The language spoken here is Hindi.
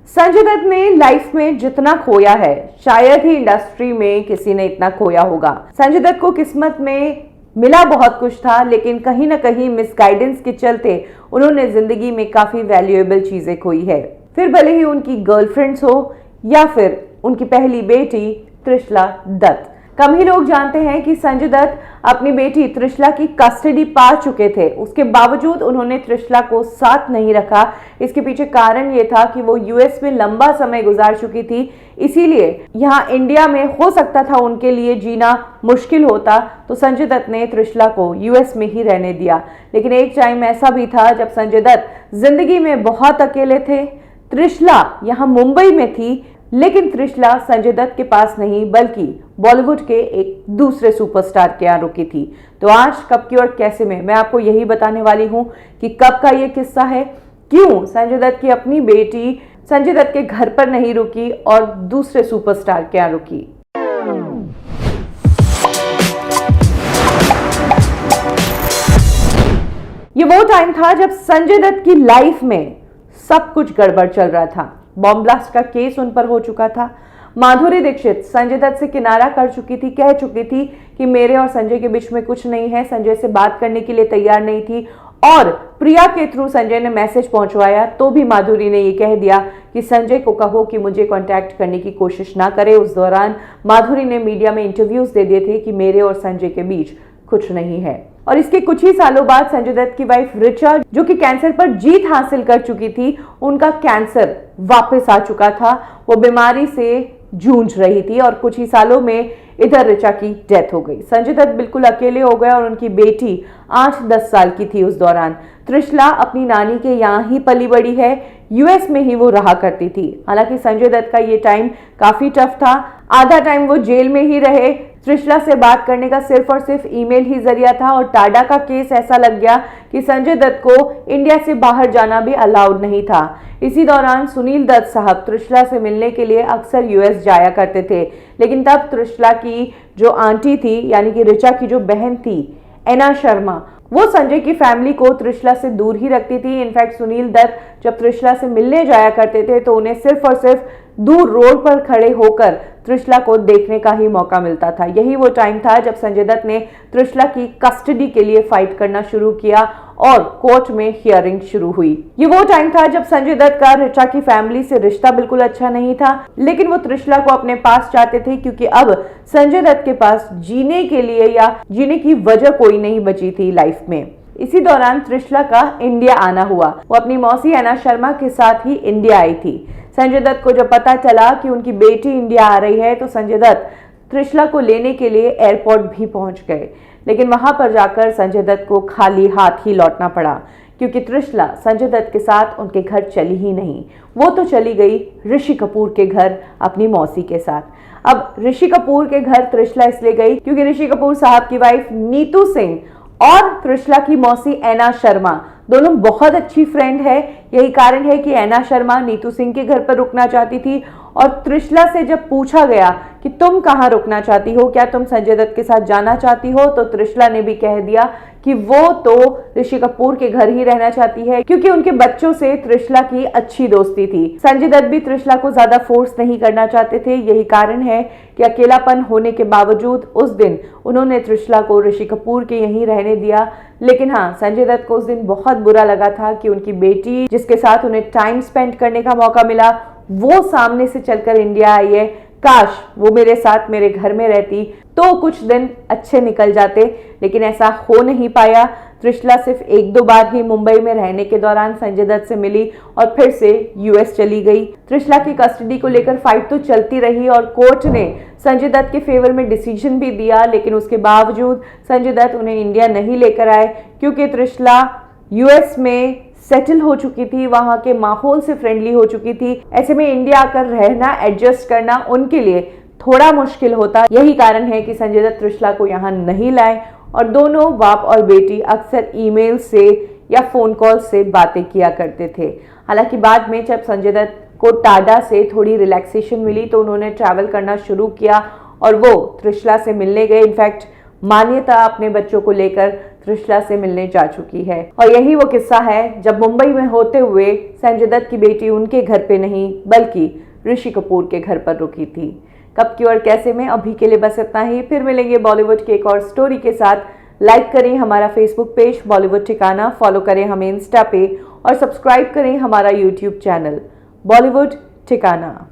संजय दत्त ने लाइफ में जितना खोया है शायद ही इंडस्ट्री में किसी ने इतना खोया होगा। संजय दत्त को किस्मत में मिला बहुत कुछ था, लेकिन कहीं ना कहीं मिसगाइडेंस के चलते उन्होंने जिंदगी में काफी वैल्यूएबल चीजें खोई है। फिर भले ही उनकी गर्लफ्रेंड्स हो या फिर उनकी पहली बेटी त्रिशला दत्त। कम ही लोग जानते हैं कि संजय दत्त अपनी बेटी त्रिशला की कस्टडी पा चुके थे। उसके बावजूद उन्होंने त्रिशला को साथ नहीं रखा। इसके पीछे कारण ये था कि वो यूएस में लंबा समय गुजार चुकी थी, इसीलिए यहाँ इंडिया में हो सकता था उनके लिए जीना मुश्किल होता, तो संजय दत्त ने त्रिशला को यूएस में ही रहने दिया। लेकिन एक टाइम ऐसा भी था जब संजय दत्त जिंदगी में बहुत अकेले थे। त्रिशला यहाँ मुंबई में थी, लेकिन त्रिशला संजय दत्त के पास नहीं बल्कि बॉलीवुड के एक दूसरे सुपरस्टार के यहाँ रुकी थी। तो आज कब की और कैसे में मैं आपको यही बताने वाली हूँ कि कब का ये किस्सा है, क्यों संजय दत्त की अपनी बेटी संजय दत्त के घर पर नहीं रुकी और दूसरे सुपरस्टार के यहाँ रुकी। ये वो टाइम था जब संजय दत्त की लाइफ में सब कुछ गड़बड़ चल रहा था। बॉम्ब ब्लास्ट का केस उन पर हो चुका था। माधुरी दीक्षित संजय दत्त से किनारा कर चुकी थी, कह चुकी थी कि मेरे और संजय के बीच में कुछ नहीं है, संजय से बात करने के लिए तैयार नहीं थी। और प्रिया के थ्रू संजय ने मैसेज पहुंचवाया तो भी माधुरी ने ये कह दिया कि संजय को कहो कि मुझे कांटेक्ट करने की कोशिश ना करे। उस दौरान माधुरी ने मीडिया में इंटरव्यूज दे दिए थे कि मेरे और संजय के बीच कुछ नहीं है। और इसके कुछ ही सालों बाद संजय दत्त की वाइफ ऋचा, जो कि कैंसर पर जीत हासिल कर चुकी थी, उनका कैंसर वापस आ चुका था। वो बीमारी से जूझ रही थी और कुछ ही सालों में इधर ऋचा की डेथ हो गई। संजय दत्त बिल्कुल अकेले हो गए और उनकी बेटी 8-10 साल की थी उस दौरान। त्रिशला अपनी नानी के यहाँ ही पली बड़ी है, यूएस में ही वो रहा करती थी। हालांकि संजय दत्त का ये टाइम काफी टफ था। आधा टाइम वो जेल में ही रहे। त्रिशला से बात करने का सिर्फ और सिर्फ ईमेल ही जरिया था और टाडा का केस ऐसा लग गया कि संजय दत्त को इंडिया से बाहर जाना भी अलाउड नहीं था। इसी दौरान सुनील दत्त साहब त्रिशला से मिलने के लिए अक्सर यूएस जाया करते थे, लेकिन तब त्रिशला की जो आंटी थी, यानी कि ऋचा की जो बहन थी एना शर्मा, वो संजय की फैमिली को त्रिशला से दूर ही रखती थी। इनफैक्ट सुनील दत्त जब त्रिशला से मिलने जाया करते थे तो उन्हें सिर्फ और सिर्फ दूर रोड पर खड़े होकर त्रिशला को देखने का ही मौका मिलता था। यही वो टाइम था जब संजय दत्त ने त्रिशला की कस्टडी के लिए फाइट करना शुरू किया और कोर्ट में हियरिंग शुरू हुई। ये वो टाइम था जब संजय दत्त का ऋचा की फैमिली से रिश्ता बिल्कुल अच्छा नहीं था, लेकिन वो त्रिशला को अपने पास चाहते थे क्योंकि अब संजय दत्त के पास जीने के लिए या जीने की वजह कोई नहीं बची थी लाइफ में। इसी दौरान त्रिशला का इंडिया आना हुआ। वो अपनी मौसी एना शर्मा के साथ ही इंडिया आई थी। संजय दत्त को जब पता चला कि उनकी बेटी इंडिया आ रही है तो संजय दत्त त्रिशला को लेने के लिए एयरपोर्ट भी पहुंच गए, लेकिन वहां पर जाकर संजय दत्त को खाली हाथ ही लौटना पड़ा क्योंकि त्रिशला संजय दत्त के साथ उनके घर चली ही नहीं। वो तो चली गई ऋषि कपूर के घर अपनी मौसी के साथ। अब ऋषि कपूर के घर त्रिशला इसलिए गई क्योंकि ऋषि कपूर साहब की वाइफ नीतू सिंह और त्रिशला की मौसी एना शर्मा दोनों बहुत अच्छी फ्रेंड है। यही कारण है कि एना शर्मा नीतू सिंह के घर पर रुकना चाहती थी और त्रिशला से जब पूछा गया कि तुम कहाँ रुकना चाहती हो, क्या तुम संजय दत्त के साथ जाना चाहती हो, तो त्रिशला ने भी कह दिया कि वो तो ऋषि कपूर के घर ही रहना चाहती है क्योंकि उनके बच्चों से त्रिशला की अच्छी दोस्ती थी। संजय दत्त भी त्रिशला को ज्यादा फोर्स नहीं करना चाहते थे। यही कारण है कि अकेलापन होने के बावजूद उस दिन उन्होंने त्रिशला को ऋषि कपूर के यहीं रहने दिया। लेकिन हाँ, संजय दत्त को उस दिन बहुत बुरा लगा था कि उनकी बेटी, जिसके साथ उन्हें टाइम स्पेंड करने का मौका मिला, वो सामने से चलकर इंडिया आई है। काश वो मेरे साथ मेरे घर में रहती तो कुछ दिन अच्छे निकल जाते, लेकिन ऐसा हो नहीं पाया। त्रिशला सिर्फ 1-2 बार ही मुंबई में रहने के दौरान संजय दत्त से मिली और फिर से यूएस चली गई। त्रिशला की कस्टडी को लेकर फाइट तो चलती रही और कोर्ट ने संजय दत्त के फेवर में डिसीजन भी दिया, लेकिन उसके बावजूद संजय दत्त उन्हें इंडिया नहीं लेकर आए क्योंकि त्रिशला यूएस में सेटल हो चुकी थी, वहां के माहौल से फ्रेंडली हो चुकी थी। ऐसे में इंडिया आकर रहना, एडजस्ट करना उनके लिए थोड़ा मुश्किल होता। यही कारण है कि संजय दत्त त्रिशला को यहाँ नहीं लाए और दोनों बाप और बेटी अक्सर ईमेल से या फोन कॉल से बातें किया करते थे। हालांकि बाद में जब संजय दत्त को टाडा से थोड़ी रिलैक्सेशन मिली तो उन्होंने ट्रैवल करना शुरू किया और वो त्रिशला से मिलने गए। इनफैक्ट मान्यता अपने बच्चों को लेकर त्रिशला से मिलने जा चुकी है। और यही वो किस्सा है जब मुंबई में होते हुए संजय दत्त की बेटी उनके घर पे नहीं बल्कि ऋषि कपूर के घर पर रुकी थी। कब क्यों और कैसे में अभी के लिए बस इतना ही। फिर मिलेंगे बॉलीवुड की एक और स्टोरी के साथ। लाइक करें हमारा फेसबुक पेज बॉलीवुड ठिकाना, फॉलो करें हमें इंस्टा पे और सब्सक्राइब करें हमारा यूट्यूब चैनल बॉलीवुड ठिकाना।